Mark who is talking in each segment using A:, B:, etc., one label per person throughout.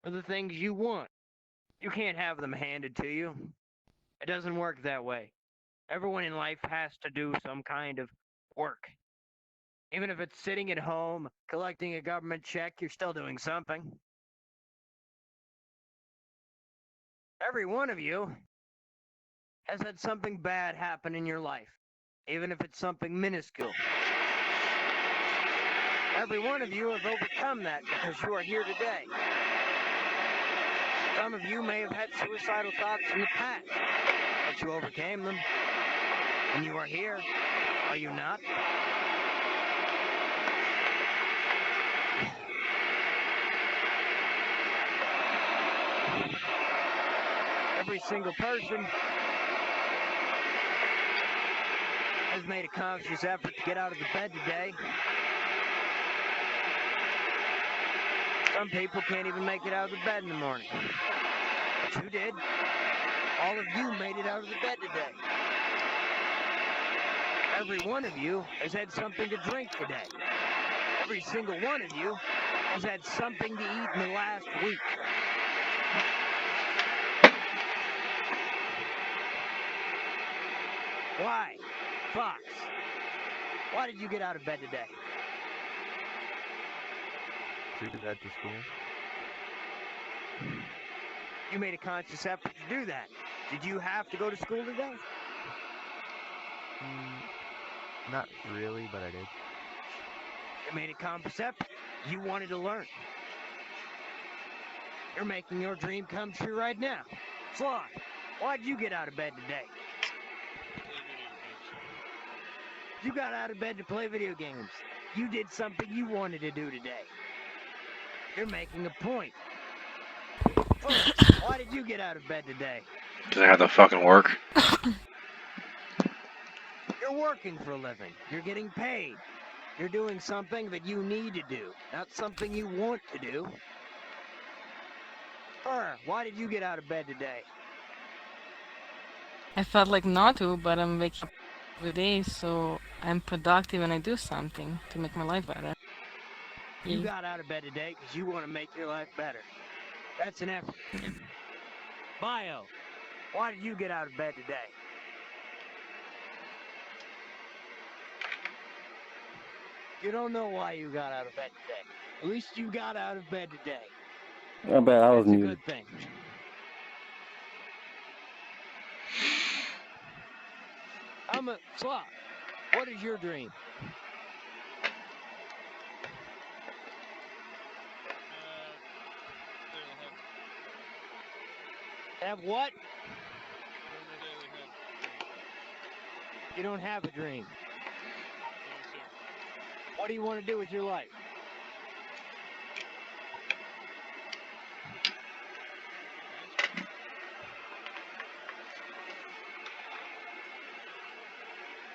A: for the things you want. You can't have them handed to you. It doesn't work that way. Everyone in life has to do some kind of work. Even if it's sitting at home, collecting a government check, you're still doing something. Every one of you has had something bad happen in your life, even if it's something minuscule. Every one of you have overcome that because you are here today. Some of you may have had suicidal thoughts in the past, but you overcame them, and you are here. Are you not? Every single person has made a conscious effort to get out of the bed today. Some people can't even make it out of the bed in the morning. But you did. All of you made it out of the bed today. Every one of you has had something to drink today. Every single one of you has had something to eat in the last week. Why? Fox, why did you get out of bed today?
B: To head to school.
A: You made a conscious effort to do that. Did you have to go to school today?
B: Not really, but I did.
A: You made a conscious effort. You wanted to learn. You're making your dream come true right now. Sloth, why'd you get out of bed today? You got out of bed to play video games. You did something you wanted to do today. You're making a point. First, why did you get out of bed today?
C: Because I have to fucking work.
A: You're working for a living. You're getting paid. You're doing something that you need to do, not something you want to do. Why did you get out of bed today?
D: I felt like not to, but I'm waking up every day, so I'm productive and I do something to make my life better.
A: You got out of bed today because you want to make your life better. That's an effort. Bio, why did you get out of bed today? You don't know why you got out of bed today. At least you got out of bed today.
E: I bet I was
A: That's a
E: muted.
A: good thing. I'm a sloth. What is your dream? Have what? You don't have a dream. What do you want to do with your life?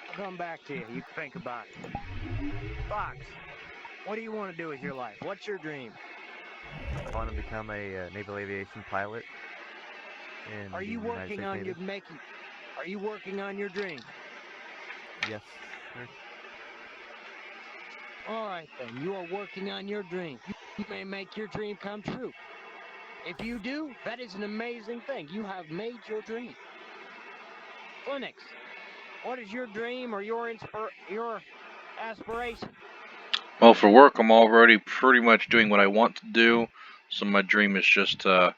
A: I'll come back to you. You can think about it. Fox, what do you want to do with your life? What's your dream?
B: I want to become a naval aviation pilot.
A: Are you working on your making? Are you working on your dream?
B: Yes, sir.
A: All right then. You are working on your dream. You may make your dream come true. If you do, that is an amazing thing. You have made your dream. Phoenix, what is your dream or your aspiration?
C: Well, for work, I'm already pretty much doing what I want to do. So my dream is just to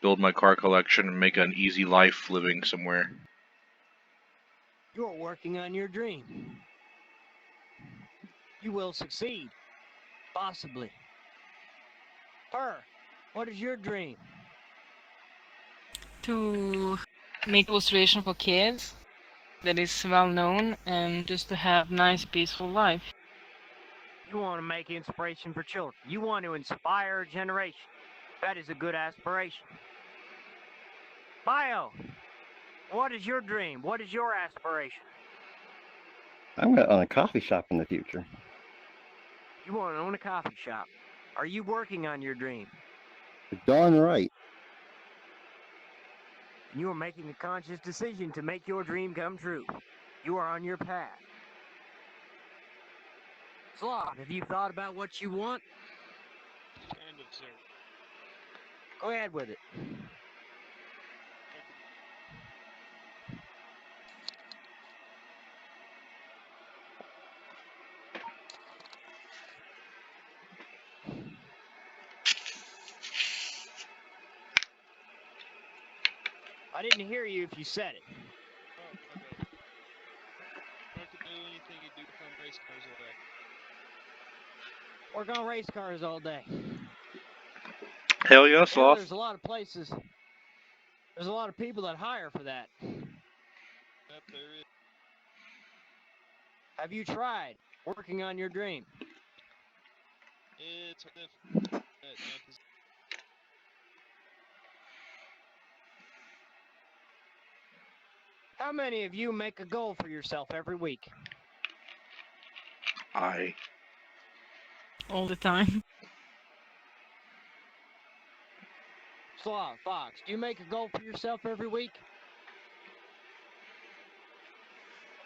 C: build my car collection and make an easy life living somewhere.
A: You are working on your dream. You will succeed. Possibly. What is your dream?
D: To make illustration for kids that is well known and just to have nice peaceful life.
A: You want to make inspiration for children. You want to inspire a generation. That is a good aspiration. Bio, what is your dream? What is your aspiration?
E: I'm going to own a coffee shop in the future.
A: You want to own a coffee shop. Are you working on your dream?
E: Darn right.
A: You are making a conscious decision to make your dream come true. You are on your path. Sloth, have you thought about what you want?
F: Kind of, sir.
A: Go ahead with it. I didn't hear you if you said it.
F: Oh, okay. What to do anything you do from race cars all day.
A: Work on race cars all day.
C: Hell yeah,
A: You know,
C: Sloth.
A: there's a lot of places. There's a lot of people that hire for that.
F: Yep, there is.
A: Have you tried working on your dream?
F: It's difficult. Man, 'cause
A: How many of you make a goal for yourself every week?
C: I.
D: All the time.
A: Sloth, Fox, do you make a goal for yourself every week?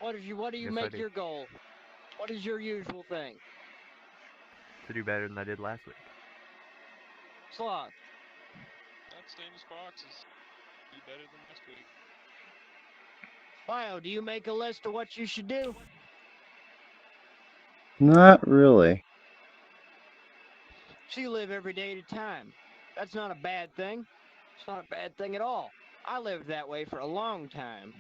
A: What do you
B: Yes, I
A: make
B: do.
A: your goal? What is your usual thing?
B: To do better than I did last week.
A: Sloth,
F: not same as Fox's. Do better than last week.
A: Bio, do you make a list of what you should do?
E: Not really.
A: So you live every day at a time. That's not a bad thing. It's not a bad thing at all. I lived that way for a long time.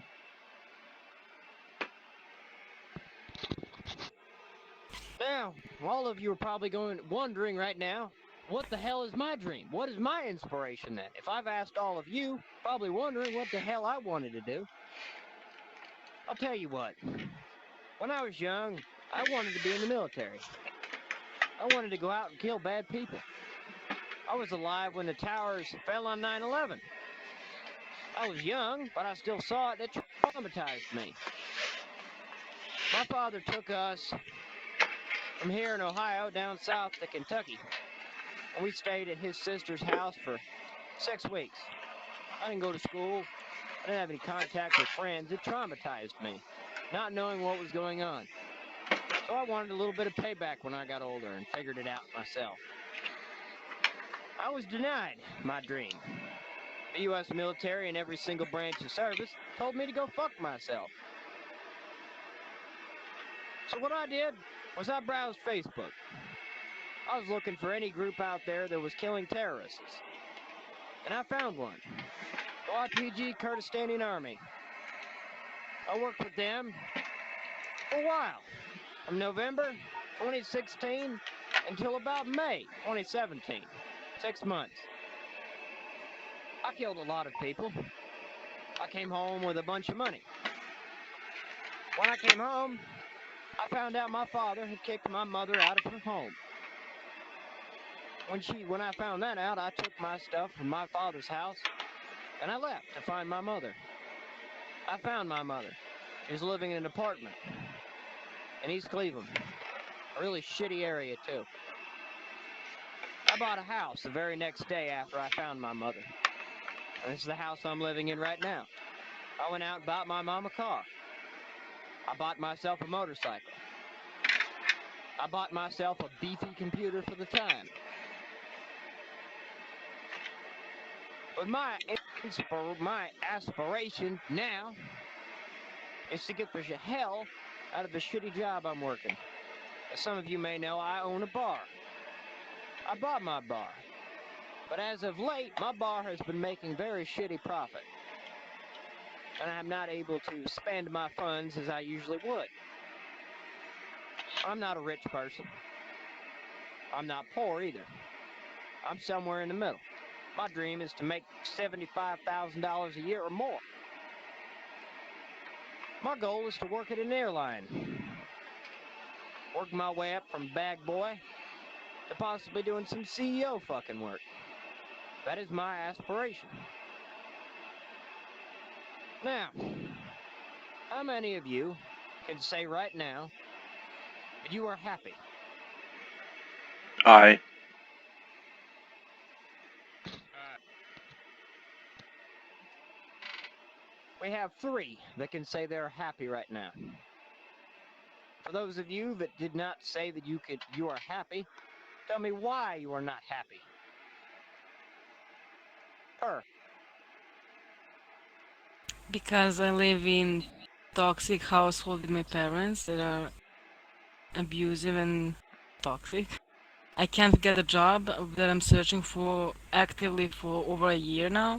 A: Now, all of you are probably wondering right now, what the hell is my dream? What is my inspiration then? If I've asked all of you, probably wondering what the hell I wanted to do. I'll tell you what. When I was young, I wanted to be in the military. I wanted to go out and kill bad people. I was alive when the towers fell on 9/11. I was young, but I still saw it. It traumatized me. My father took us from here in Ohio down south to Kentucky, and we stayed at his sister's house for 6 weeks. I didn't go to school. I didn't have any contact with friends. It traumatized me, not knowing what was going on. So I wanted a little bit of payback when I got older and figured it out myself. I was denied my dream. The U.S. military and every single branch of service told me to go fuck myself. So what I did was I browsed Facebook. I was looking for any group out there that was killing terrorists. And I found one. The RPG Kurdistani Army. I worked with them for a while. From November 2016 until about May 2017. 6 months. I killed a lot of people. I came home with a bunch of money. When I came home, I found out my father had kicked my mother out of her home. When I found that out, I took my stuff from my father's house and I left to find my mother. I found my mother. She was living in an apartment in East Cleveland. A really shitty area, too. I bought a house the very next day after I found my mother. And this is the house I'm living in right now. I went out and bought my mom a car. I bought myself a motorcycle. I bought myself a beefy computer for the time. But my aspiration now is to get the hell out of the shitty job I'm working. As some of you may know, I own a bar. I bought my bar. But as of late, my bar has been making very shitty profit. And I'm not able to spend my funds as I usually would. I'm not a rich person. I'm not poor either. I'm somewhere in the middle. My dream is to make $75,000 a year or more. My goal is to work at an airline. Work my way up from bag boy to possibly doing some CEO fucking work. That is my aspiration. Now, how many of you can say right now that you are happy?
C: I.
A: We have 3 that can say they're happy right now. For those of you that did not say that you are happy, tell me why you are not happy. her?
D: Because I live in toxic household with my parents that are abusive and toxic. I can't get a job that I'm searching for actively for over a year now.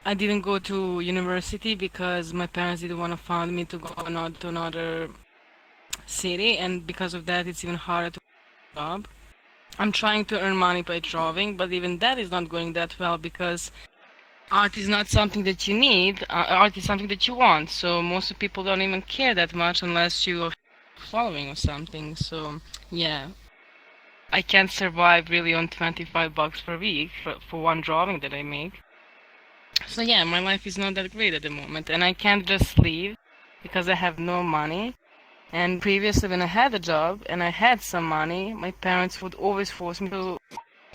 D: I didn't go to university because my parents didn't want to fund me to go to another city, and because of that, it's even harder to get a job. I'm trying to earn money by drawing, but even that is not going that well because art is not something that you need. Art is something that you want. So most of people don't even care that much unless you are following or something. So yeah, I can't survive really on $25 per week for one drawing that I make. So yeah, my life is not that great at the moment, and I can't just leave because I have no money. And previously, when I had a job and I had some money, my parents would always force me to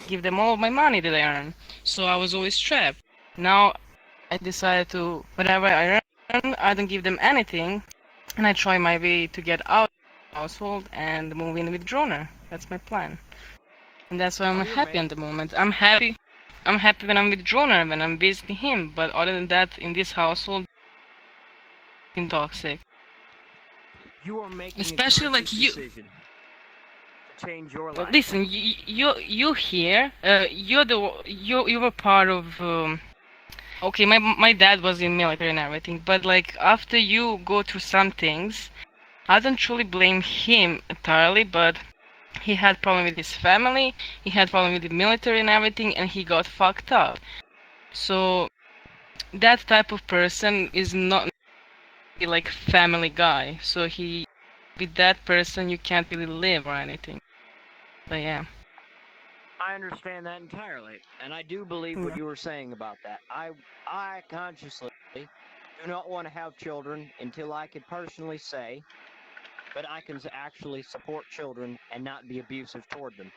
D: give them all of my money that I earn. So I was always trapped. Now I decided to, whatever I earn, I don't give them anything, and I try my way to get out of the household and move in with Droner. That's my plan. And that's why I'm
A: Oh, you're
D: happy
A: ma-
D: at the moment. I'm happy. I'm happy when I'm with Droner, when I'm visiting him. But other than that, in this household, it's been toxic.
A: You are making
D: Especially
A: a
D: like
A: conscious
D: you.
A: decision to change your life.
D: Listen, you here. You were part of. Okay, my dad was in military and everything, but like after you go through some things, I don't truly blame him entirely, but he had problem with his family, he had problem with the military and everything, and he got fucked up. So that type of person is not like family guy. So he, with that person, you can't really live or anything. But yeah.
A: I understand that entirely, and I do believe what you were saying about that. I consciously do not want to have children until I could personally say that I can actually support children and not be abusive toward them.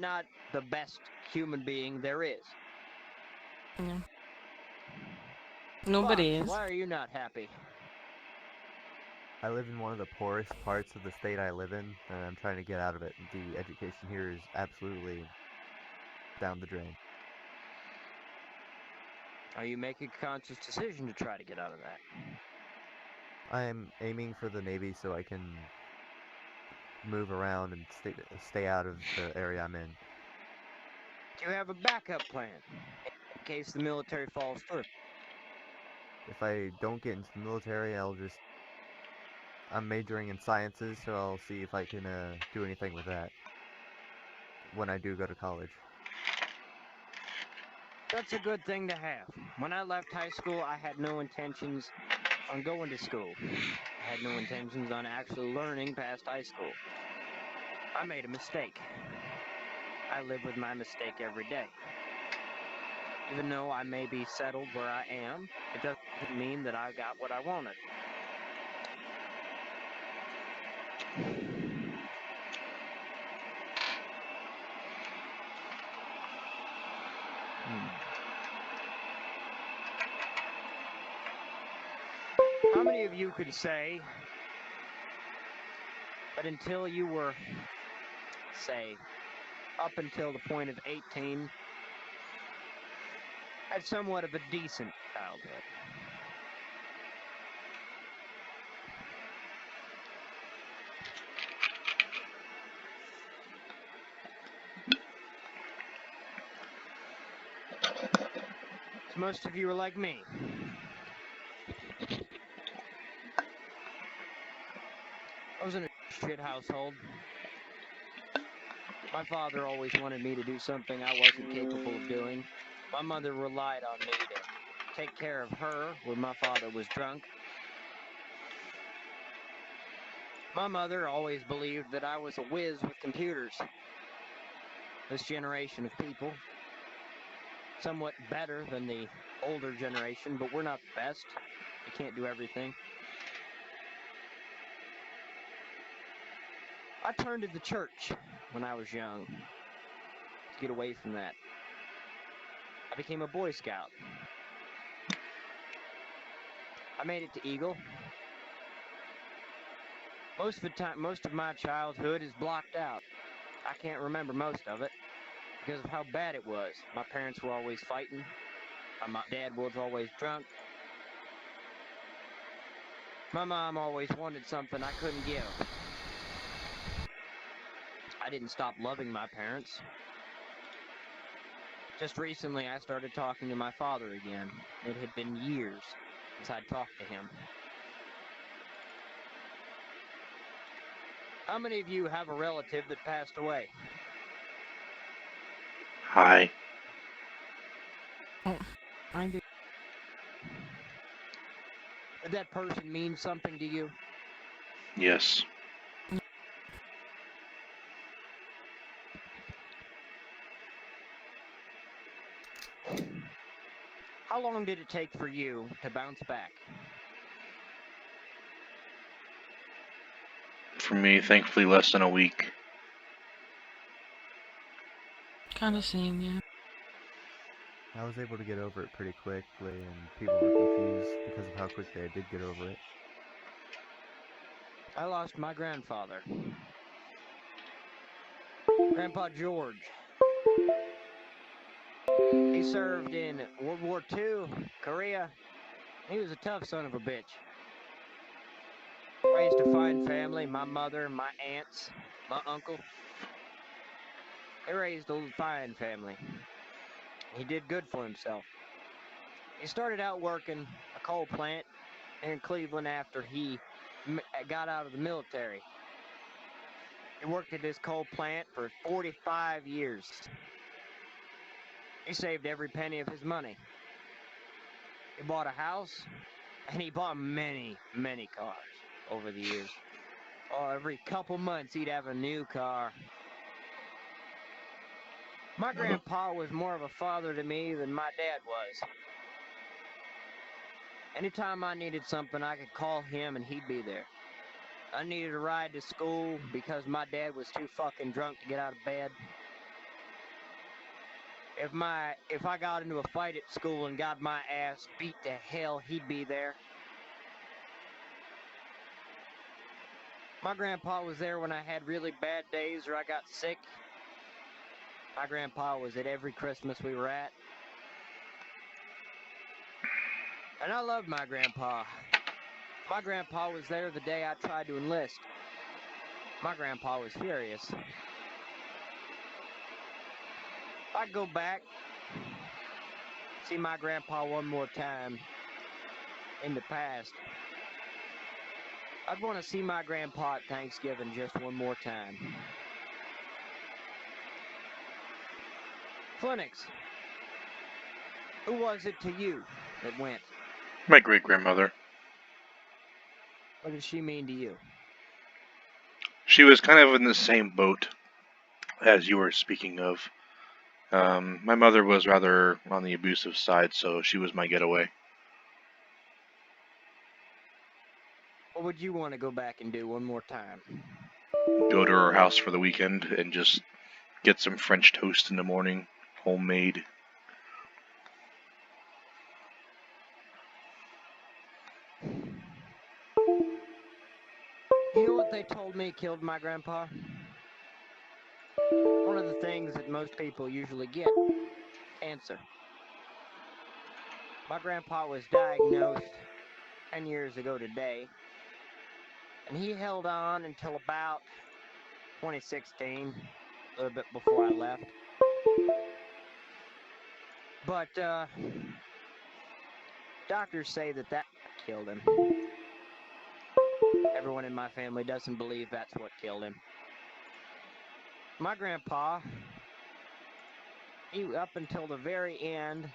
A: Not the best human being there is.
D: Yeah. Nobody
A: Fox,
D: is.
A: why are you not happy?
B: I live in one of the poorest parts of the state I live in, and I'm trying to get out of it. The education here is absolutely down the drain.
A: Are you making a conscious decision to try to get out of that?
B: I am aiming for the Navy so I can move around and stay out of the area I'm in.
A: Do you have a backup plan in case the military falls through?
B: If I don't get into the military, I'm majoring in sciences, so I'll see if I can do anything with that when I do go to college.
A: That's a good thing to have. When I left high school, I had no intentions on going to school. I had no intentions on actually learning past high school. I made a mistake. I live with my mistake every day. Even though I may be settled where I am, it doesn't mean that I got what I wanted. How many of you could say that until you were, say, up until the point of 18, had somewhat of a decent childhood? So most of you are like me. I was in a shit household. My father always wanted me to do something I wasn't capable of doing. My mother relied on me to take care of her when my father was drunk. My mother always believed that I was a whiz with computers. This generation of people, somewhat better than the older generation, but we're not the best. We can't do everything. I turned to the church when I was young to get away from that. I became a Boy Scout. I made it to Eagle. Most of my childhood is blocked out. I can't remember most of it. because of how bad it was. My parents were always fighting. My dad was always drunk. My mom always wanted something I couldn't give. I didn't stop loving my parents. Just recently, I started talking to my father again. It had been years since I'd talked to him. How many of you have a relative that passed away?
C: Hi.
D: I do.
A: Did that person mean something to you?
C: Yes.
A: How long did it take for you to bounce back?
C: For me, thankfully, less than a week.
D: Kind of same, yeah.
B: I was able to get over it pretty quickly, and people were confused because of how quickly I did get over it.
A: I lost my grandfather. Grandpa George. He served in World War II, Korea. He was a tough son of a bitch. Raised a fine family, my mother, my aunts, my uncle. They raised a fine family. He did good for himself. He started out working a coal plant in Cleveland after he got out of the military. He worked at this coal plant for 45 years. He saved every penny of his money. He bought a house, and he bought many, many cars over the years. Oh, every couple months he'd have a new car. My grandpa was more of a father to me than my dad was. Anytime I needed something, I could call him and he'd be there. I needed a ride to school because my dad was too fucking drunk to get out of bed. If I got into a fight at school and got my ass beat to hell, he'd be there. My grandpa was there when I had really bad days or I got sick. My grandpa was at every Christmas we were at. And I loved my grandpa. My grandpa was there the day I tried to enlist. My grandpa was furious. If I'd go back, see my grandpa one more time in the past, I'd want to see my grandpa at Thanksgiving just one more time. Phoenix, who was it to you that went?
C: My great-grandmother.
A: What did she mean to you?
C: She was kind of in the same boat as you were speaking of. My mother was rather on the abusive side, so she was my getaway.
A: What would you want to go back and do one more time?
C: Go to her house for the weekend and just get some French toast in the morning, homemade.
A: You know what they told me killed my grandpa? One of the things that most people usually get. Cancer. My grandpa was diagnosed 10 years ago today, and he held on until about 2016, a little bit before I left. But doctors say that killed him. Everyone in my family doesn't believe that's what killed him. My grandpa, he up until the very end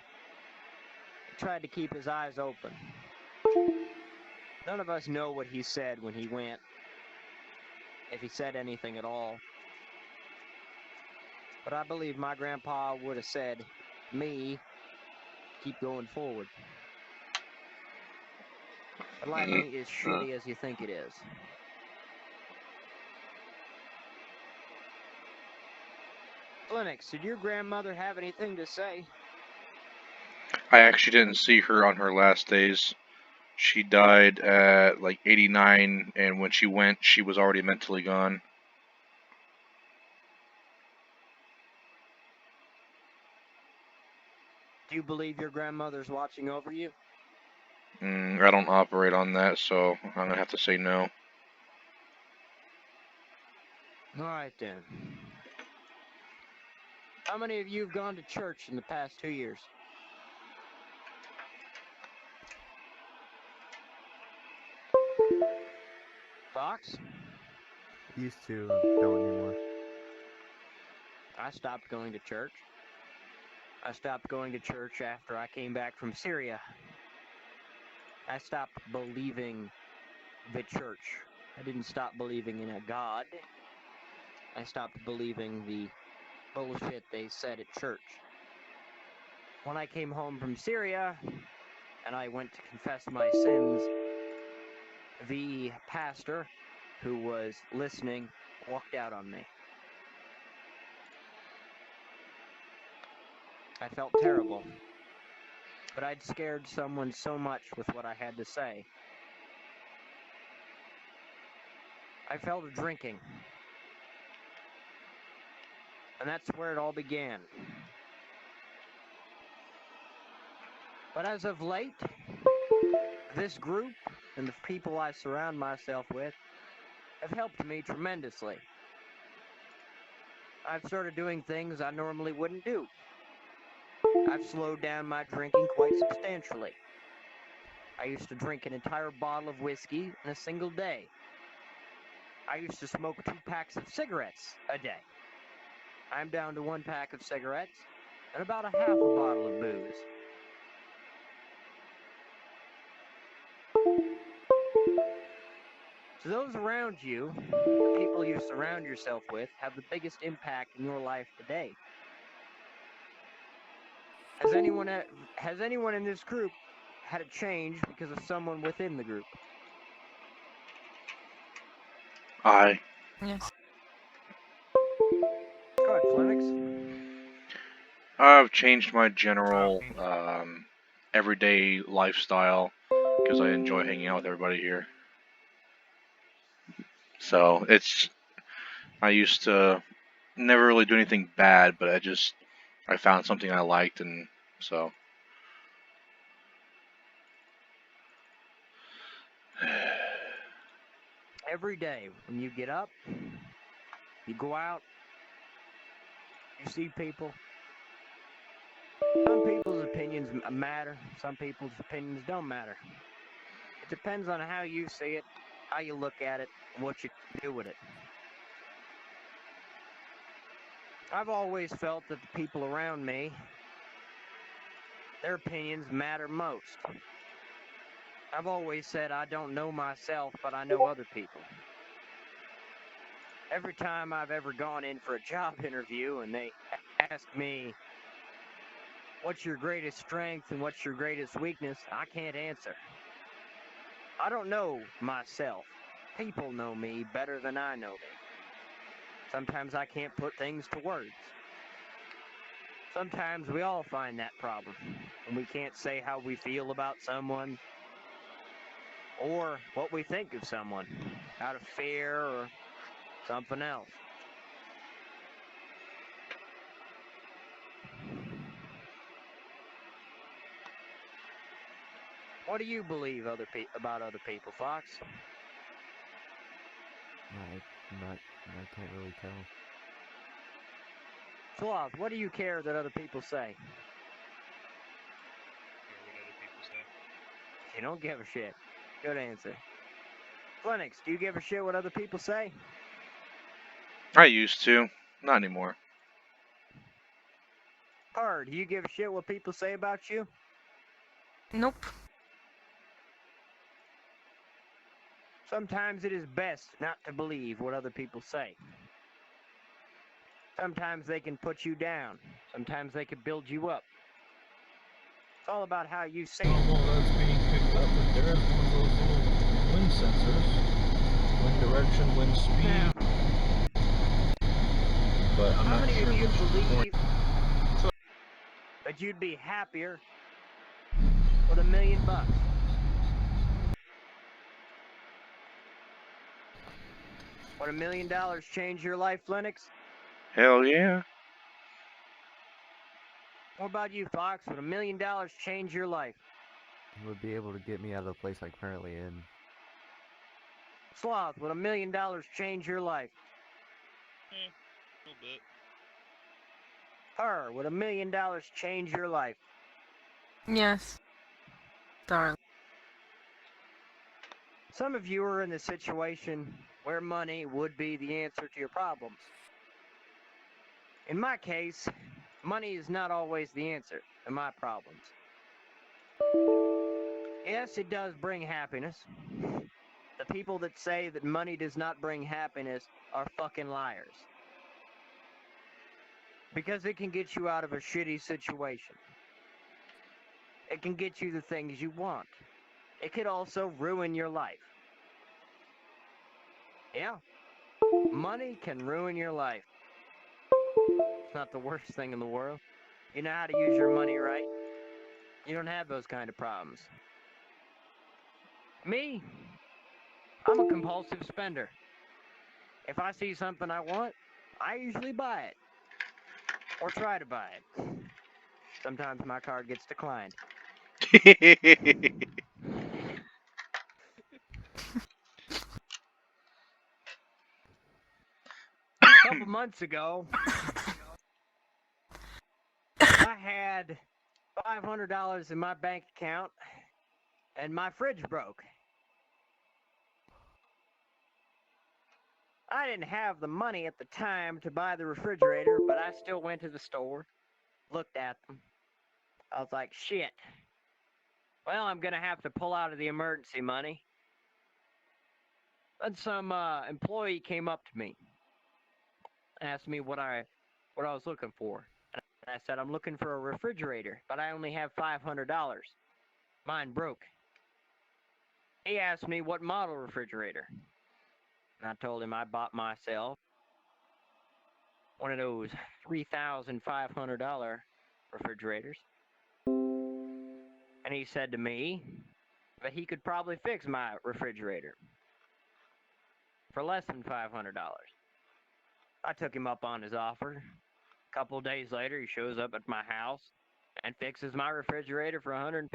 A: tried to keep his eyes open. None of us know what he said when he went, if he said anything at all. But I believe my grandpa would have said, me, keep going forward. But life ain't as shitty as you think it is. Lennox, did your grandmother have anything to say?
C: I actually didn't see her on her last days. She died at like 89, and when she went, she was already mentally gone.
A: Do you believe your grandmother's watching over you?
C: I don't operate on that, so I'm gonna have to say no.
A: All right then. How many of you have gone to church in the past 2 years? Fox?
B: Used to, don't anymore.
A: I stopped going to church. I stopped going to church after I came back from Syria. I stopped believing the church. I didn't stop believing in a God. I stopped believing the bullshit they said at church. When I came home from Syria and I went to confess my sins, the pastor who was listening walked out on me. I felt terrible, but I'd scared someone so much with what I had to say. I fell to drinking, and that's where it all began. But as of late, this group and the people I surround myself with have helped me tremendously. I've started doing things I normally wouldn't do. I've slowed down my drinking quite substantially. I used to drink an entire bottle of whiskey in a single day. I used to smoke 2 packs of cigarettes a day. I'm down to 1 pack of cigarettes and about a half a bottle of booze. So those around you, the people you surround yourself with, have the biggest impact in your life today. Has anyone in this group had a change because of someone within the group?
C: I
D: Yes.
A: Go ahead, Flemix.
C: I've changed my general everyday lifestyle because I enjoy hanging out with everybody here. So I used to never really do anything bad, but I found something I liked, and so.
A: Every day when you get up, you go out, you see people. Some people's opinions matter, some people's opinions don't matter. It depends on how you see it, how you look at it, and what you do with it. I've always felt that the people around me, their opinions matter most. I've always said I don't know myself, but I know other people. Every time I've ever gone in for a job interview and they ask me, what's your greatest strength and what's your greatest weakness, I can't answer. I don't know myself. People know me better than I know me. Sometimes I can't put things to words. Sometimes we all find that problem, and we can't say how we feel about someone or what we think of someone out of fear or something else. What do you believe about other people, Fox?
B: I can't really tell.
A: Sloth, what do you care that other people say?
F: Care what other people say.
A: You don't give a shit. Good answer. Phoenix, do you give a shit what other people say?
C: I used to, not anymore.
A: Pard, do you give a shit what people say about you?
D: Nope.
A: Sometimes it is best not to believe what other people say. Sometimes they can put you down. Sometimes they can build you up. It's all about how you see it.
G: Well, that's being picked up, but there is one of those little wind sensors. Wind direction, wind speed.
A: Now,
G: But I'm
A: how
G: not
A: many
G: sure
A: of you
G: which
A: believe that you'd be happier with $1 million? Would $1 million change your life, Lennox?
C: Hell yeah.
A: What about you, Fox? Would $1 million change your life?
B: It would be able to get me out of the place I'm currently in.
A: Sloth, would $1 million change your life?
F: A little bit.
A: Her, would $1 million change your life?
D: Yes. Darling.
A: Some of you are in the situation where money would be the answer to your problems. In my case, money is not always the answer to my problems. Yes, it does bring happiness. The people that say that money does not bring happiness are fucking liars. Because it can get you out of a shitty situation. It can get you the things you want. It could also ruin your life. Yeah. Money can ruin your life. It's not the worst thing in the world. You know how to use your money right. You don't have those kind of problems. Me, I'm a compulsive spender. If I see something I want, I usually buy it. Or try to buy it. Sometimes my card gets declined. A couple months ago, I had $500 in my bank account, and my fridge broke. I didn't have the money at the time to buy the refrigerator, but I still went to the store, looked at them. I was like, shit. Well, I'm going to have to pull out of the emergency money. Then some employee came up to me, asked me what I was looking for. And I said, I'm looking for a refrigerator, but I only have $500. Mine broke. He asked me what model refrigerator. And I told him I bought myself one of those $3,500 refrigerators. And he said to me that he could probably fix my refrigerator for less than $500. I took him up on his offer. A couple of days later, he shows up at my house and fixes my refrigerator for $150.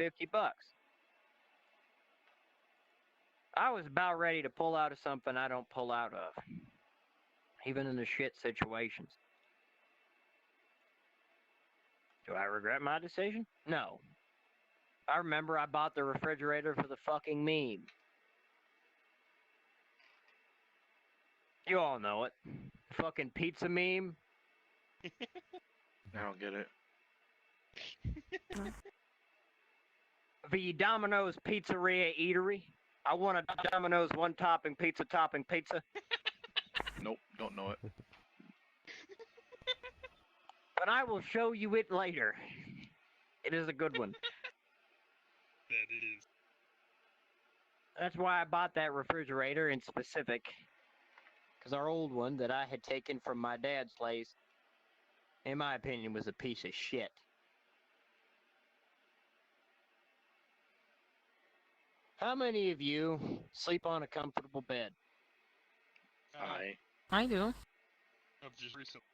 A: I was about ready to pull out of something I don't pull out of, even in the shit situations. Do I regret my decision? No. I remember I bought the refrigerator for the fucking meme. You all know it. Fucking pizza meme.
C: I don't get it.
A: The Domino's Pizzeria Eatery. I want a Domino's one-topping pizza.
C: Nope, don't know it.
A: But I will show you it later. It is a good one.
F: That is.
A: That's why I bought that refrigerator in specific. Because our old one that I had taken from my dad's place, in my opinion, was a piece of shit. How many of you sleep on a comfortable bed?
D: I do.
F: Of just recently.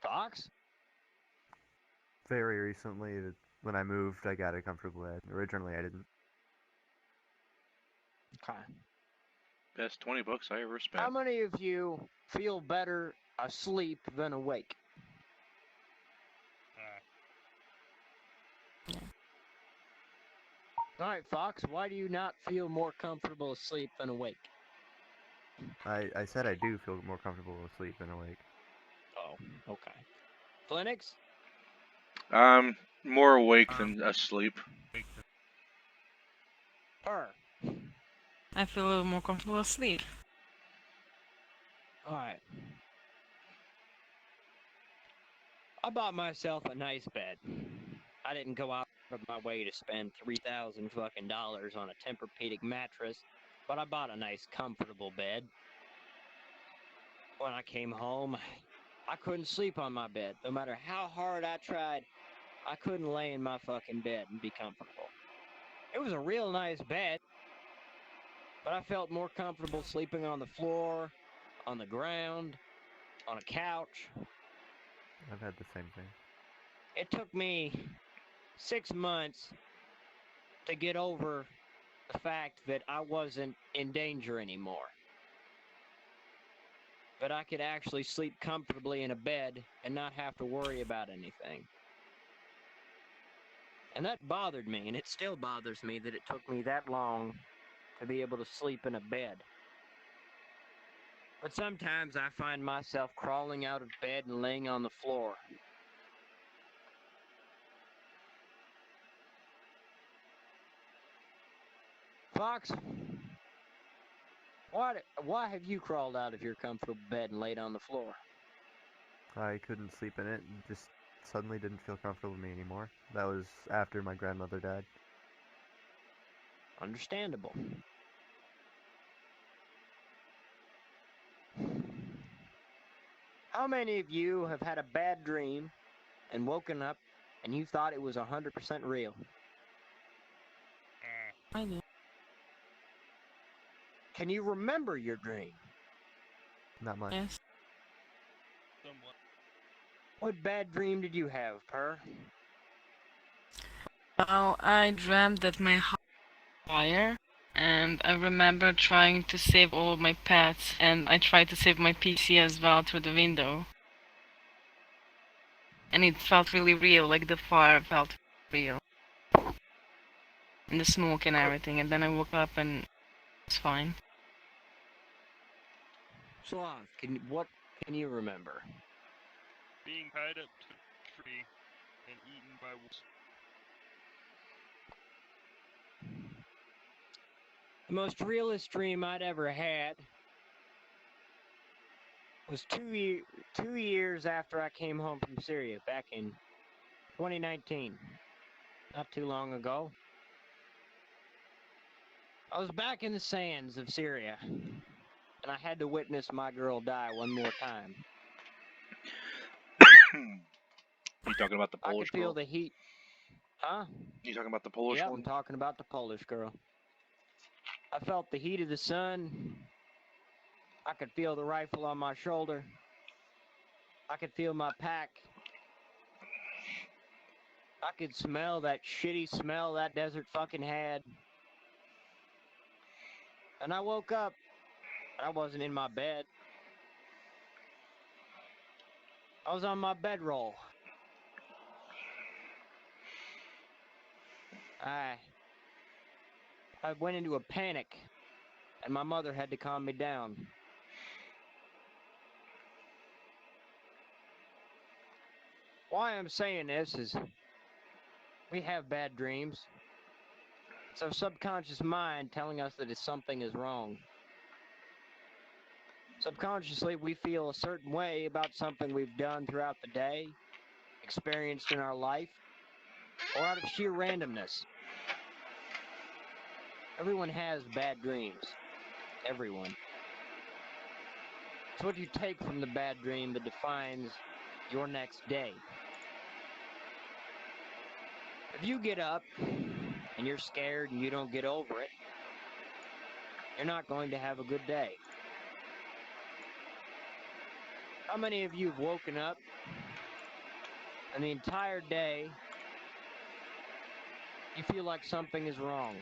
A: Fox?
B: Very recently, when I moved, I got a comfortable bed. Originally, I didn't.
A: Okay.
C: Best $20 I ever spent.
A: How many of you feel better asleep than awake? All right, Fox, why do you not feel more comfortable asleep than awake?
B: I said I do feel more comfortable asleep than awake.
A: Oh, okay. Phoenix?
C: More awake than asleep.
A: Her.
D: I feel a little more comfortable asleep.
A: All right. I bought myself a nice bed. I didn't go out of my way to spend $3,000 fucking dollars on a Tempur-Pedic mattress, but I bought a nice, comfortable bed. When I came home, I couldn't sleep on my bed. No matter how hard I tried, I couldn't lay in my fucking bed and be comfortable. It was a real nice bed, but I felt more comfortable sleeping on the floor, on the ground, on a couch.
B: I've had the same thing.
A: It took me 6 months to get over the fact that I wasn't in danger anymore. That I could actually sleep comfortably in a bed and not have to worry about anything. And that bothered me, and it still bothers me that it took me that long to be able to sleep in a bed. But sometimes I find myself crawling out of bed and laying on the floor. Fox, why have you crawled out of your comfortable bed and laid on the floor?
B: I couldn't sleep in it and just suddenly didn't feel comfortable with me anymore. That was after my grandmother died.
A: Understandable. How many of you have had a bad dream and woken up and you thought it was 100% real?
D: I do.
A: Can you remember your dream?
B: Not much.
D: Yes.
F: Somewhat.
A: What bad dream did you have, Purr?
D: Well, I dreamt that my house was on fire, and I remember trying to save all of my pets, and I tried to save my PC as well through the window. And it felt really real, like the fire felt real. And the smoke and everything, and then I woke up and it was fine.
A: Sloth, what can you remember?
F: Being tied up to a tree and eaten by wolves.
A: The most realist dream I'd ever had was 2 years after I came home from Syria back in 2019. Not too long ago. I was back in the sands of Syria, and I had to witness my girl die one more time.
C: You talking about the
A: I
C: Polish
A: could feel
C: girl?
A: the heat. Huh?
C: You talking about the Polish
A: Yep,
C: one?
A: I'm talking about the Polish girl. I felt the heat of the sun. I could feel the rifle on my shoulder. I could feel my pack. I could smell that shitty smell that desert fucking had. And I woke up. I wasn't in my bed. I was on my bedroll. I went into a panic, and my mother had to calm me down. Why I'm saying this is we have bad dreams. It's our subconscious mind telling us that something is wrong. Subconsciously, we feel a certain way about something we've done throughout the day, experienced in our life, or out of sheer randomness. Everyone has bad dreams. Everyone. It's what you take from the bad dream that defines your next day. If you get up and you're scared and you don't get over it, you're not going to have a good day. How many of you have woken up and the entire day you feel like something is wrong?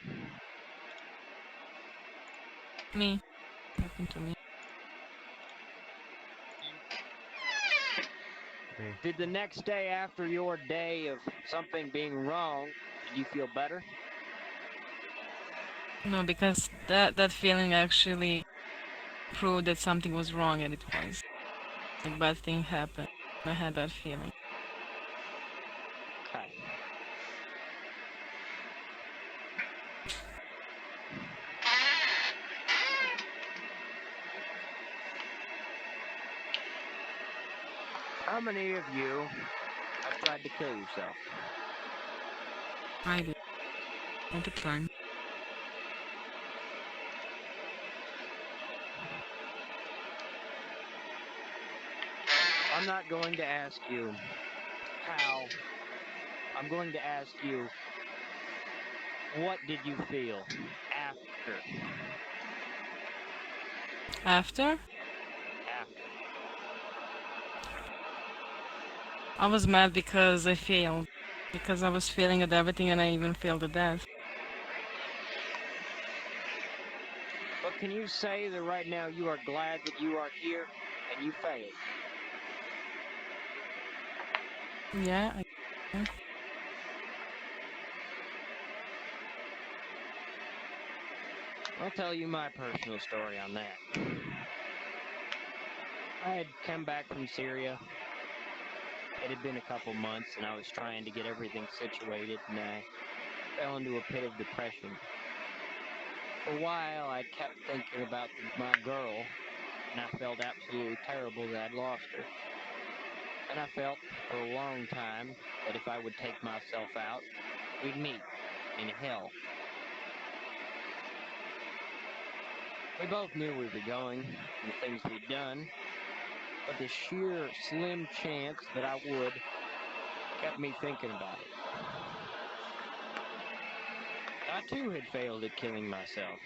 D: Me. Happened to me.
B: Me.
A: Did the next day after your day of something being wrong, did you feel better?
D: No, because that feeling actually proved that something was wrong, and it was. Like, bad thing happened. I had that feeling.
A: Okay. How many of you have tried to kill yourself?
D: I did. All the time.
A: I'm not going to ask you how. I'm going to ask you, what did you feel after?
D: After?
A: After.
D: I was mad because I failed. Because I was failing at everything and I even failed at that.
A: But can you say that right now you are glad that you are here and you failed?
D: Yeah, I
A: I'll tell you my personal story on that. I had come back from Syria. It had been a couple months, and I was trying to get everything situated, and I fell into a pit of depression. For a while, I kept thinking about my girl, and I felt absolutely terrible that I'd lost her. And I felt for a long time that if I would take myself out, we'd meet in hell. We both knew we were going and the things we'd done, but the sheer slim chance that I would kept me thinking about it. I too had failed at killing myself.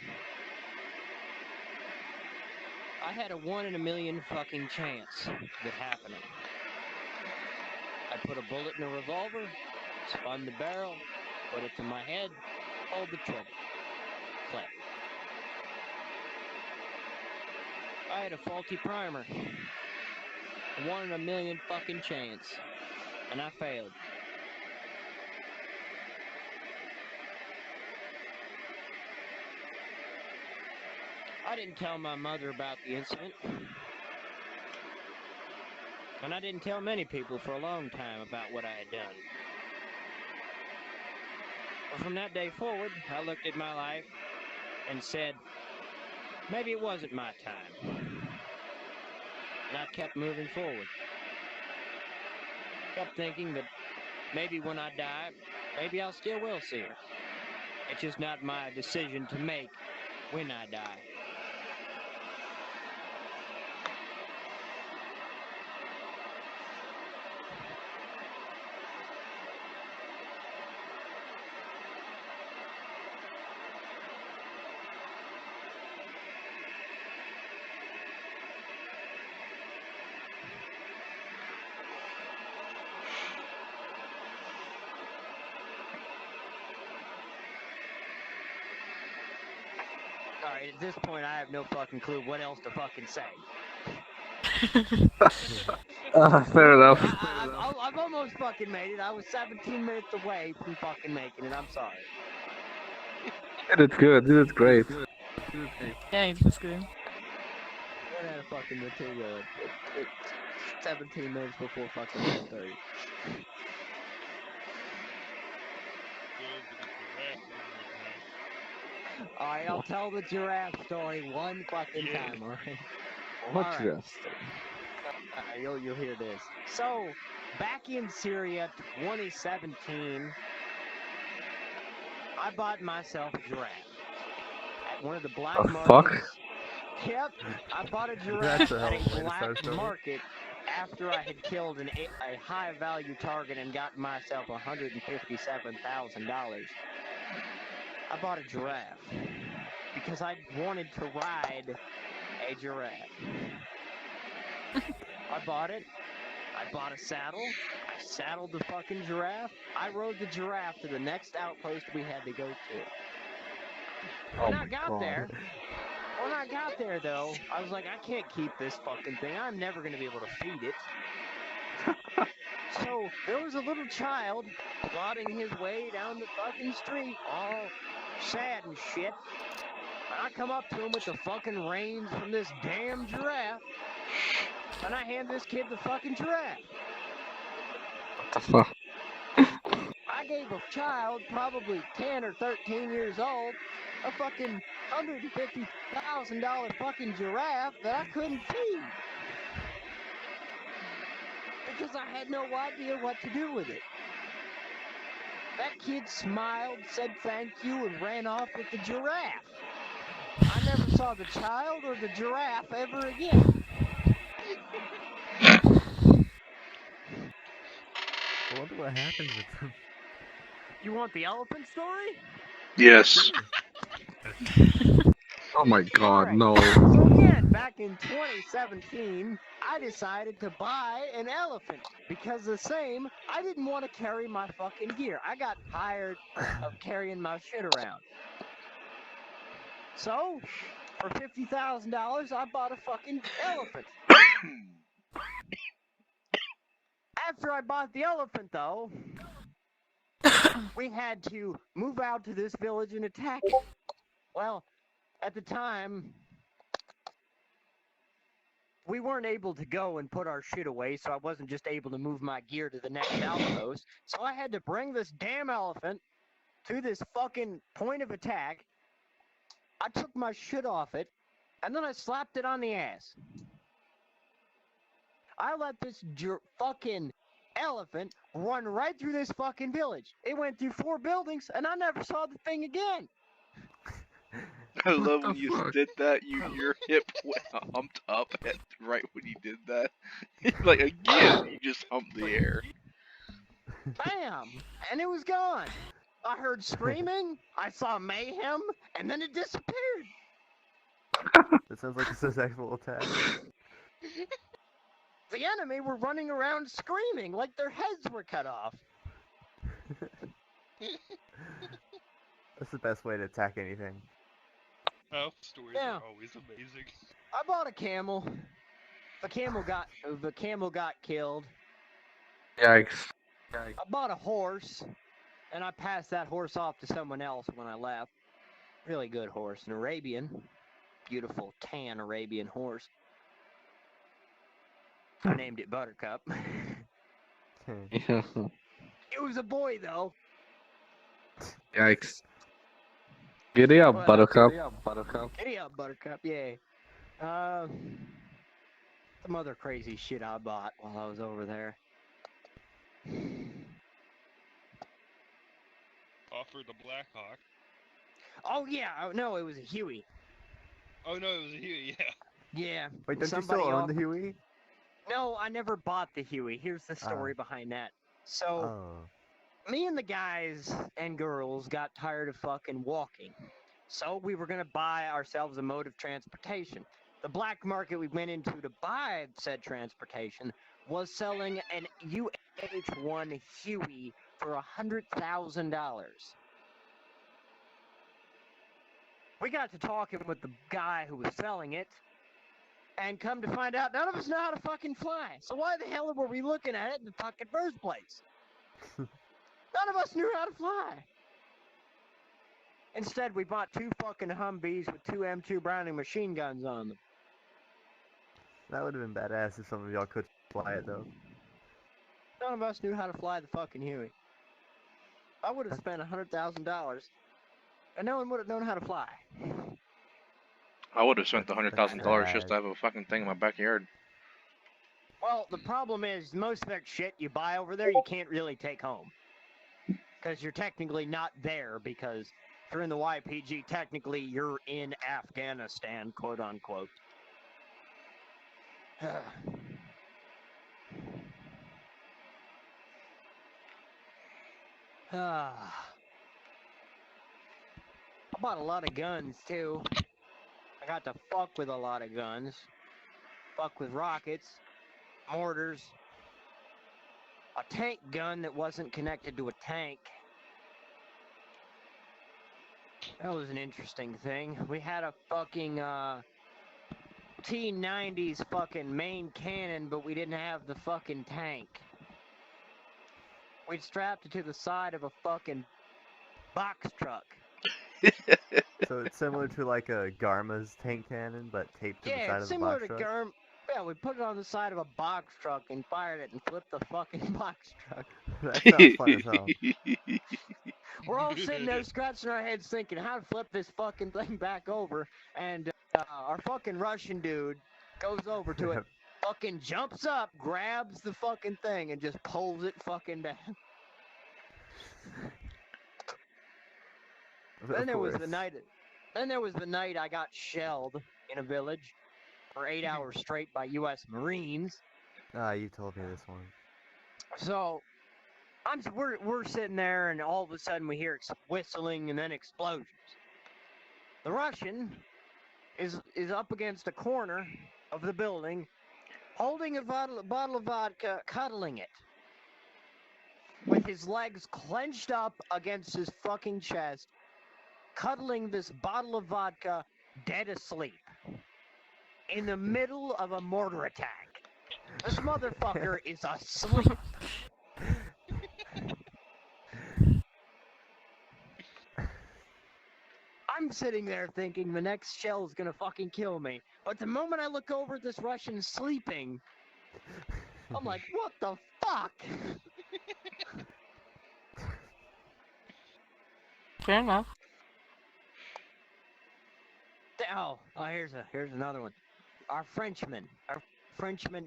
A: I had a 1 in a million fucking chance of it happening. I put a bullet in a revolver, spun the barrel, put it to my head, pulled the trigger. Click. I had a faulty primer. A 1 in a million fucking chance. And I failed. I didn't tell my mother about the incident. And I didn't tell many people for a long time about what I had done. But from that day forward, I looked at my life and said, maybe it wasn't my time. And I kept moving forward. Kept thinking that maybe when I die, maybe I still will see her. It's just not my decision to make when I die. Alright, at this point, I have no fucking clue what else to fucking say.
H: Fair enough.
A: I've almost fucking made it. I was 17 minutes away from fucking making it. I'm sorry.
H: You did good. You did great.
D: Yeah, it was good.
A: Ran out of fucking material at 17 minutes before fucking 1:30.
F: Good with the giraffe over there now.
A: Alright, I'll tell the giraffe story one fucking
F: Yeah.
A: time, alright?
H: What
A: Alright.
H: just?
A: Alright, you'll hear this. So, back in Syria 2017, I bought myself a giraffe at one of the black
H: The
A: markets.
H: fuck?
A: Yep, I bought a
B: That's
A: giraffe
B: a hell
A: at
B: of a way
A: a
B: to start a
A: black
B: story.
A: market after I had killed a high-value target and got myself $157,000. I bought a giraffe because I wanted to ride a giraffe. I bought it. I bought a saddle. I saddled the fucking giraffe. I rode the giraffe to the next outpost we had to go to. When
H: Oh
A: I
H: my
A: got
H: god.
A: there, though, I was like, I can't keep this fucking thing. I'm never going to be able to feed it. So there was a little child plodding his way down the fucking street, all sad and shit. And I come up to him with the fucking reins from this damn giraffe, and I hand this kid the fucking giraffe.
H: What the fuck?
A: I gave a child, probably 10 or 13 years old, a fucking $150,000 fucking giraffe that I couldn't feed. Because I had no idea what to do with it. That kid smiled, said thank you, and ran off with the giraffe. I never saw the child or the giraffe ever again.
B: I wonder what happened with them.
A: You want the elephant story?
C: Yes.
H: Oh my god,
A: Alright.
H: no.
A: So again, back in 2017, I decided to buy an elephant because I didn't want to carry my fucking gear. I got tired of carrying my shit around. So, for $50,000, I bought a fucking elephant. After I bought the elephant, though, we had to move out to this village and attack it. Well, at the time, we weren't able to go and put our shit away, so I wasn't just able to move my gear to the next outpost. So I had to bring this damn elephant to this fucking point of attack. I took my shit off it, and then I slapped it on the ass. I let this fucking elephant run right through this fucking village. It went through 4 buildings, and I never saw the thing again.
C: I love
H: the
C: when you
H: fuck?
C: did that. Your hip humped up right when you did that. Like again, you just humped the air.
A: Bam! And it was gone. I heard screaming, I saw mayhem, and then it disappeared.
B: That sounds like a successful attack.
A: The enemy were running around screaming like their heads were cut off.
B: That's the best way to attack anything.
F: Elf stories
A: Yeah.
F: are always amazing.
A: I bought a camel. The camel got killed.
H: Yikes.
A: I bought a horse, and I passed that horse off to someone else when I left. Really good horse, an Arabian. Beautiful tan Arabian horse. I named it Buttercup. It was a boy, though.
H: Yikes. Giddy up,
A: Well,
H: Buttercup.
A: Giddy up, Buttercup, yeah. Some other crazy shit I bought while I was over there.
F: Offered the Blackhawk.
A: Oh, yeah, no, it was a Huey.
F: Oh no, it was a Huey, yeah.
A: Yeah.
B: Wait, don't you
A: somebody
B: still own the
A: offered-
B: Huey?
A: No, I never bought the Huey. Here's the story behind that. So,
B: Oh.
A: me and the guys and girls got tired of fucking walking. So we were going to buy ourselves a mode of transportation. The black market we went into to buy said transportation was selling an UH-1 Huey for $100,000. We got to talking with the guy who was selling it, and come to find out none of us know how to fucking fly. So why the hell were we looking at it in the fucking first place? None of us knew how to fly. Instead, we bought 2 fucking Humvees with 2 M2 Browning machine guns on them.
B: That would have been badass if some of y'all could fly it, though.
A: None of us knew how to fly the fucking Huey. I would have spent $100,000, and no one would have known how to fly.
C: I would have spent the $100,000 just
B: sad.
C: to have a fucking thing in my backyard.
A: Well, the problem is, most of that shit you buy over there, you can't really take home. Because you're technically not there, because if you're in the YPG, technically you're in Afghanistan, quote unquote. I bought a lot of guns, too. I got to fuck with a lot of guns. Fuck with rockets, mortars, a tank gun that wasn't connected to a tank. That was an interesting thing. We had a fucking T-90's fucking main cannon, but we didn't have the fucking tank. We'd strapped it to the side of a fucking box truck.
B: So it's similar to like a Garma's tank cannon, but taped to the
A: Yeah,
B: side
A: it's
B: of the
A: similar
B: box
A: to
B: truck.
A: Yeah, we put it on the side of a box truck and fired it and flipped the fucking box truck.
B: That sounds fun as hell.
A: We're all sitting there scratching our heads thinking how to flip this fucking thing back over, and our fucking Russian dude goes over to it, fucking jumps up, grabs the fucking thing, and just pulls it fucking down. Then there was the night I got shelled in a village for 8 hours straight by U.S. Marines.
B: Ah, you told me this one.
A: So we're sitting there, and all of a sudden we hear whistling and then explosions. The Russian is up against a corner of the building, holding a bottle of vodka, cuddling it, with his legs clenched up against his fucking chest, cuddling this bottle of vodka, dead asleep, in the middle of a mortar attack. This motherfucker is asleep. I'm sitting there thinking the next shell is gonna fucking kill me. But the moment I look over at this Russian sleeping, I'm like, what the fuck?
D: Fair enough.
A: Here's another one. Our Frenchman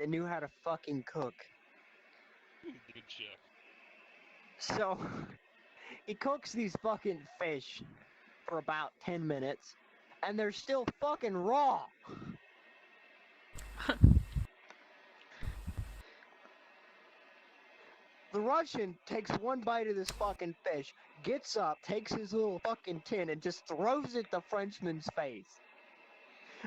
A: knew how to fucking cook.
F: Good chef.
A: So he cooks these fucking fish for about 10 minutes, and they're still fucking raw. The Russian takes one bite of this fucking fish, gets up, takes his little fucking tin, and just throws it the Frenchman's face.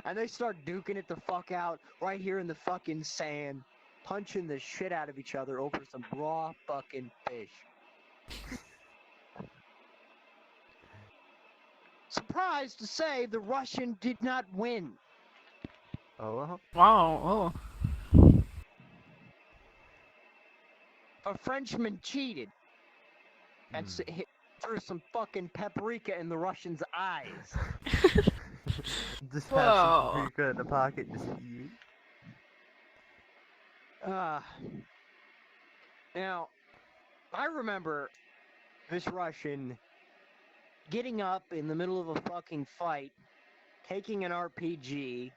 A: And they start duking it the fuck out right here in the fucking sand, punching the shit out of each other over some raw fucking fish. Surprised to say, the Russian did not win.
B: Oh, well.
D: Wow. Oh.
A: A Frenchman cheated and threw some fucking paprika in the Russian's eyes.
B: Just have
D: Whoa.
B: some paprika in the pocket, just eat.
A: Now, I remember this Russian getting up in the middle of a fucking fight, taking an RPG,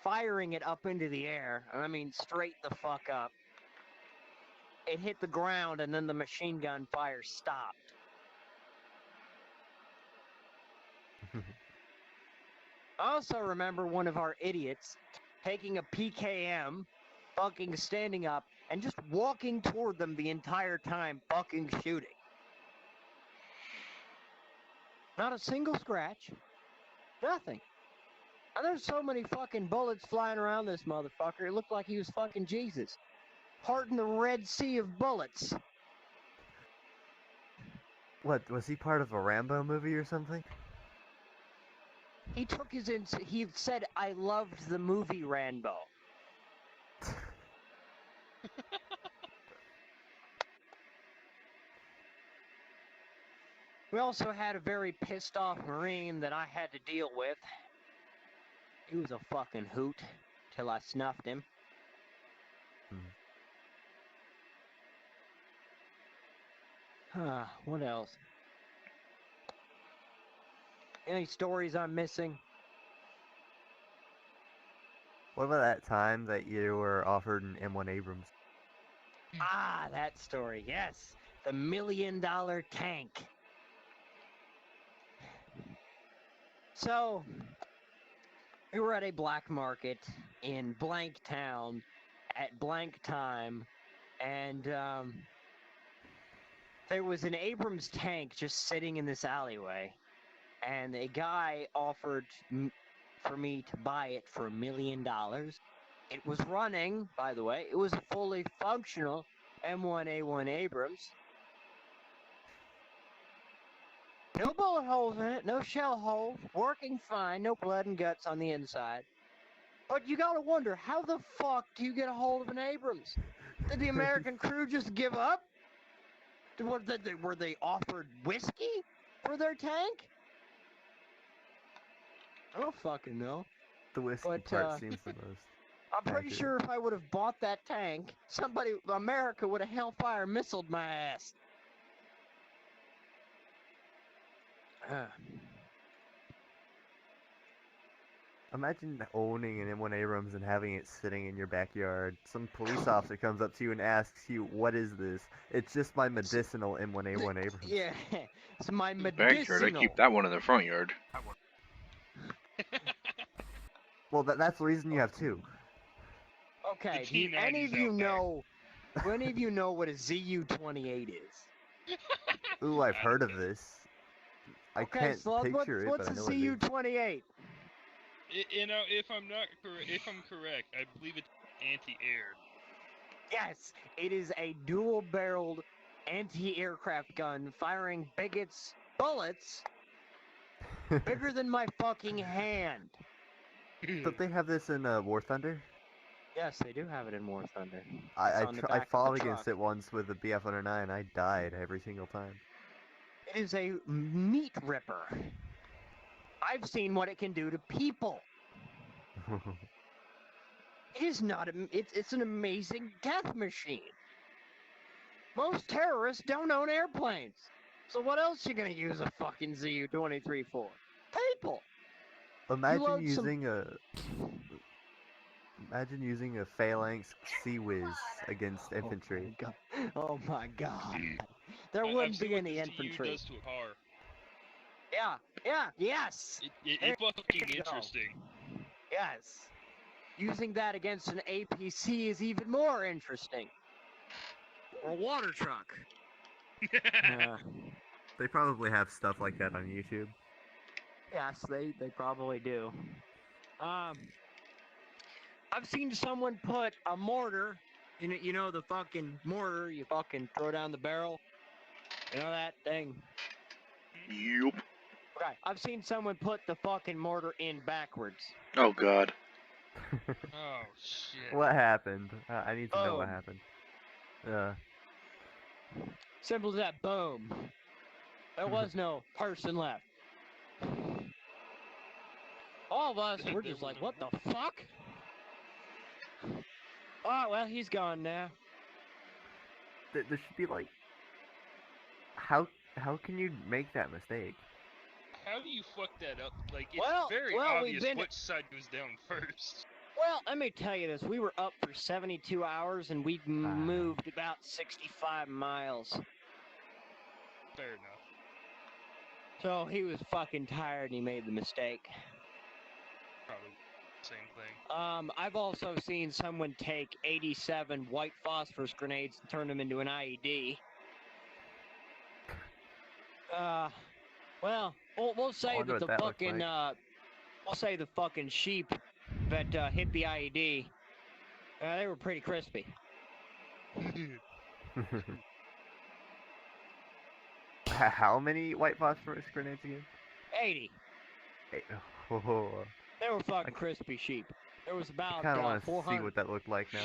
A: firing it up into the air, and I mean straight the fuck up. It hit the ground, and then the machine gun fire stopped. I also remember one of our idiots taking a PKM, fucking standing up, and just walking toward them the entire time, fucking shooting. Not a single scratch. Nothing. And there's so many fucking bullets flying around this motherfucker, it looked like he was fucking Jesus. Parting the Red Sea of bullets.
B: What, was he part of a Rambo movie or something?
A: He took he said, I loved the movie Rambo. We also had a very pissed off Marine that I had to deal with. He was a fucking hoot till I snuffed him. What else? Any stories I'm missing?
B: What about that time that you were offered an M1 Abrams?
A: Ah, that story, yes. The $1 million tank. So, we were at a black market in blank town at blank time, and there was an Abrams tank just sitting in this alleyway, and a guy offered for me to buy it for $1 million. It was running, by the way. It was a fully functional M1A1 Abrams. No bullet holes in it, no shell holes, working fine, no blood and guts on the inside. But you gotta wonder, how the fuck do you get a hold of an Abrams? Did the American crew just give up? Were they offered whiskey for their tank? I don't fucking know.
B: The whiskey
A: But,
B: part seems the most.
A: I'm pretty
B: accurate.
A: sure if I would have bought that tank, America would have Hellfire missiled my ass.
B: Imagine owning an M1 Abrams and having it sitting in your backyard. Some police officer comes up to you and asks you, "What is this?" It's just my medicinal M1A1 Abrams.
A: Yeah, it's my
C: Backyard,
A: medicinal.
C: I keep that one in the front yard.
B: Well, that's the reason you have two.
A: Okay,
F: The
A: do any of
F: T90s
A: you
F: out there.
A: know? Do any of you know what a ZU-28 is?
B: Ooh, I've heard of this. I
A: Okay,
B: can't
A: Slug,
B: picture
A: what's
B: it,
A: a
B: but I know what it is.
A: ZU-28?
F: You know, if I'm correct, I believe it's anti-air.
A: Yes, it is a dual-barreled anti-aircraft gun firing bigots bullets bigger than my fucking hand.
B: Don't they have this in War Thunder?
A: Yes, they do have it in War Thunder.
B: I
A: It's
B: I,
A: on the
B: tr I
A: back of
B: fought
A: the
B: against
A: truck.
B: it once with the BF-109. I died every single time.
A: It is a meat ripper. I've seen what it can do to people. It is not it's an amazing death machine. Most terrorists don't own airplanes. So what else you gonna use a fucking ZU-23 for? People.
B: Imagine
A: load some-
B: using a Phalanx Sea Whiz against infantry.
A: Oh my god. There
F: I've
A: wouldn't
F: seen
A: be
F: what
A: any
F: the
A: infantry.
F: ZU does to a car.
A: Yes.
F: It's fucking
A: you go.
F: interesting.
A: Yes. Using that against an APC is even more interesting. Or a water truck.
B: They probably have stuff like that on YouTube.
A: Yes, they probably do. I've seen someone put a mortar, you know the fucking mortar you fucking throw down the barrel? You know that thing?
C: Yup.
A: Okay, I've seen someone put the fucking mortar in backwards.
C: Oh god.
F: Oh shit.
B: What happened? I need to know what
A: Boom.
B: happened.
A: Simple as that, boom. There was no person left. All of us were just like, what the fuck? Oh, well, he's gone now.
B: There should be like, how can you make that mistake?
F: How do you fuck that up? Like, it's
A: Well,
F: very
A: we've
F: obvious
A: been-
F: which side goes down first.
A: Well, let me tell you this. We were up for 72 hours and we moved about 65 miles.
F: Fair enough.
A: So he was fucking tired and he made the mistake.
F: Probably same thing.
A: I've also seen someone take 87 white phosphorus grenades and turn them into an IED. Well, we'll say
B: Wonder
A: that the
B: what that looks
A: fucking,
B: like.
A: we'll say the fucking sheep that hit the IED, they were pretty crispy.
B: How many white phosphorus grenades again?
A: 80.
B: Oh,
A: They were fucking crispy sheep. There was
B: I
A: about
B: kind of want to
A: 400.
B: see what that looked like now.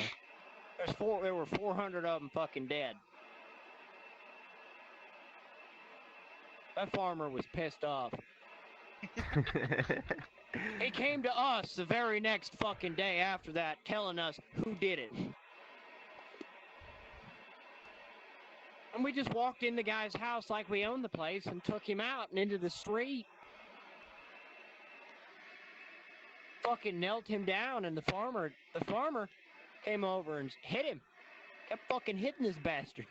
A: There were 400 of them fucking dead. That farmer was pissed off. He came to us the very next fucking day after that, telling us who did it. And we just walked in the guy's house like we owned the place and took him out and into the street. Fucking knelt him down, and the farmer came over and hit him. Kept fucking hitting this bastard.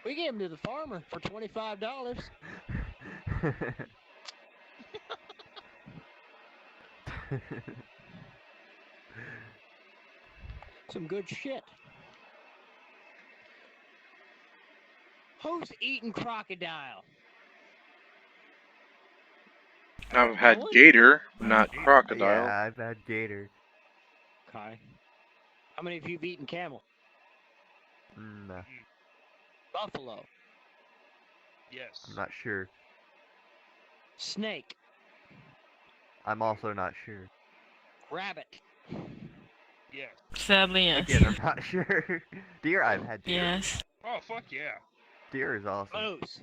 A: We gave him to the farmer for $25. Some good shit. Who's eating crocodile?
C: I've had
A: What?
C: gator, not crocodile.
B: Yeah, I've had gator.
A: Okay. How many of you have eaten camel?
B: Nah,
A: Buffalo.
F: Yes.
B: I'm not sure.
A: Snake.
B: I'm also not sure.
A: Rabbit.
F: Yes.
D: Sadly, yes.
B: Again, I'm not sure. Deer, I've had deer.
D: Yes.
F: Oh fuck yeah.
B: Deer is awesome.
A: Moose.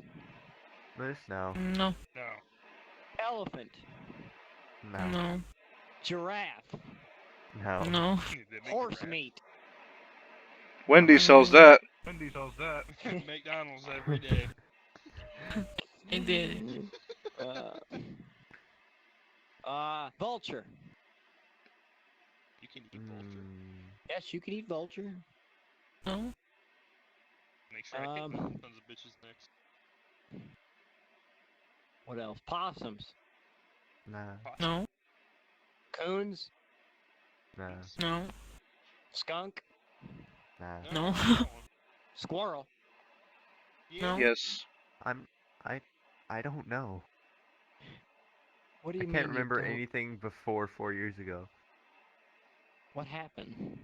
B: Moose, no.
D: No.
F: No.
A: Elephant.
B: No.
D: No.
A: Giraffe.
B: No.
D: No.
F: They make
A: Horse
F: crap.
A: meat.
C: Wendy sells that.
F: McDonald's every day.
D: I did.
A: Vulture.
F: You can eat vulture.
A: Yes, you can eat vulture.
D: No.
F: Make sure I hit those sons of bitches next.
A: What else? Possums.
B: Nah.
D: No.
A: Coons.
B: Nah.
D: No.
A: Skunk.
B: Nah.
D: No.
A: Squirrel.
F: Yeah.
C: Yes.
B: I don't know.
A: What do
B: I
A: you
B: can't
A: mean
B: remember
A: you don't?
B: anything before 4 years ago.
A: What happened?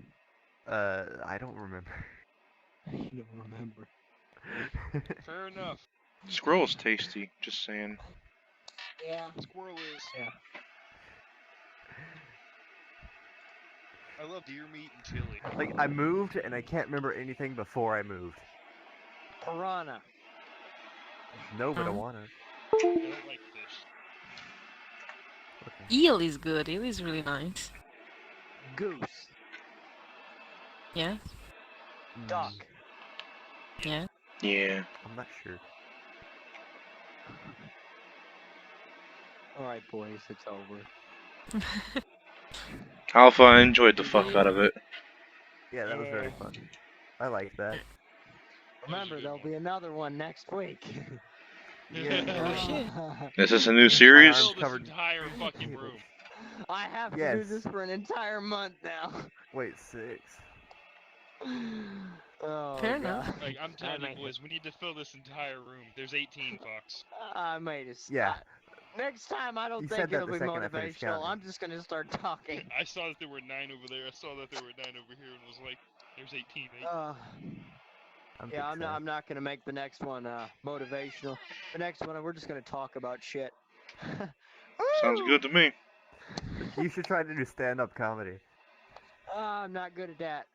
B: I don't remember.
A: You don't remember.
F: Fair enough.
C: Squirrel's tasty. Just saying.
A: Yeah.
F: Squirrel is.
A: Yeah.
F: I love deer meat and chili.
B: Like, I moved, and I can't remember anything before I moved.
A: Piranha.
B: No, but I
D: Oh.
B: wanna.
F: I don't like fish.
B: Okay.
D: Eel is good. Eel is really nice.
A: Goose.
D: Yeah.
A: Duck.
D: Yeah.
C: Yeah.
B: I'm not sure.
A: Alright, boys, it's over.
C: Alpha, I enjoyed the fuck out of it.
B: Yeah, that was very fun. I liked that.
A: Remember,
F: good
A: there'll
F: one.
A: be another one next week.
D: Oh shit.
C: Is this a new
B: My
C: series?
B: arm's
F: Fill this
B: covered
F: entire
B: in
F: fucking
B: cables.
F: room.
A: I have to do
B: Yes.
A: this for an entire month now.
B: Wait, 6.
A: Oh,
D: Fair
A: God.
D: enough.
F: Like, I'm telling you,
A: made
F: boys, we need to fill this entire room. The's 18 fucks.
A: I made it.
B: Yeah.
A: Next time, I don't
B: You
A: think
B: said that
A: it'll
B: the
A: be
B: second I finished
A: motivational.
B: counting.
A: I'm just gonna start talking.
F: I saw that there were 9 over there. I saw that there were 9 over here, and was like, "There's 18."
A: Yeah,
B: I'm
A: I'm not gonna make the next one motivational. The next one, we're just gonna talk about shit.
C: Sounds good to me.
B: You should try to do stand-up comedy.
A: I'm not good at that.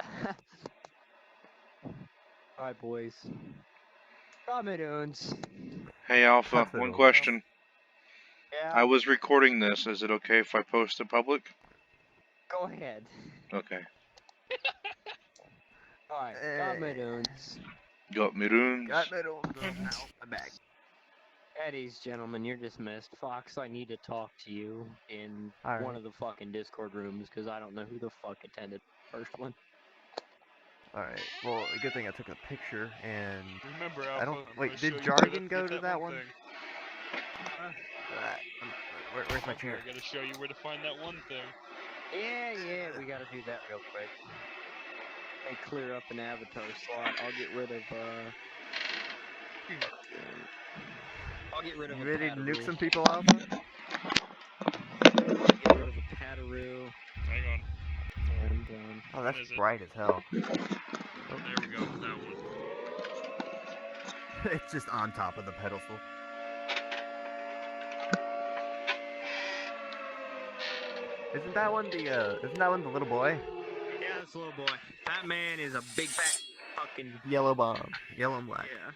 A: Alright, boys. Commodoons.
C: Hey, Alpha,
B: That's
C: one
B: it.
C: question.
A: Yeah,
C: I was recording this. Is it okay if I post it public?
A: go ahead.
C: Okay.
A: Alright,
B: Hey.
A: Commodoons.
C: Got me runes.
B: Got that on my back.
A: Eddies, gentlemen, you're dismissed. Fox, I need to talk to you in
B: Alright.
A: one of the fucking Discord rooms, because I don't know who the fuck attended the first one.
B: Alright. Well, a good thing I took a picture, and
F: Remember,
B: I
F: Alpha,
B: don't.
F: I'm
B: Wait,
F: gonna show
B: did
F: you where to
B: Jargon go
F: get
B: to that one?
F: thing.
B: Where's my
F: Alpha,
B: chair?
F: I gotta show you where to find that one thing.
A: Yeah, we gotta do that real quick. And clear up an avatar slot. I'll get rid of, I'll get rid of
B: You
A: a
B: ready to
A: Pataroo.
B: nuke some people, Alpha?
A: Get rid of a Pataroo.
F: Hang on.
A: And,
B: Oh, that's
F: is it?
B: bright as hell.
F: There we go. That one.
B: It's just on top of the pedestal. Isn't that one the little boy?
A: yeah, this little boy. That man is a big fat fucking
B: Yellow bomb. Yellow and black.
A: yeah.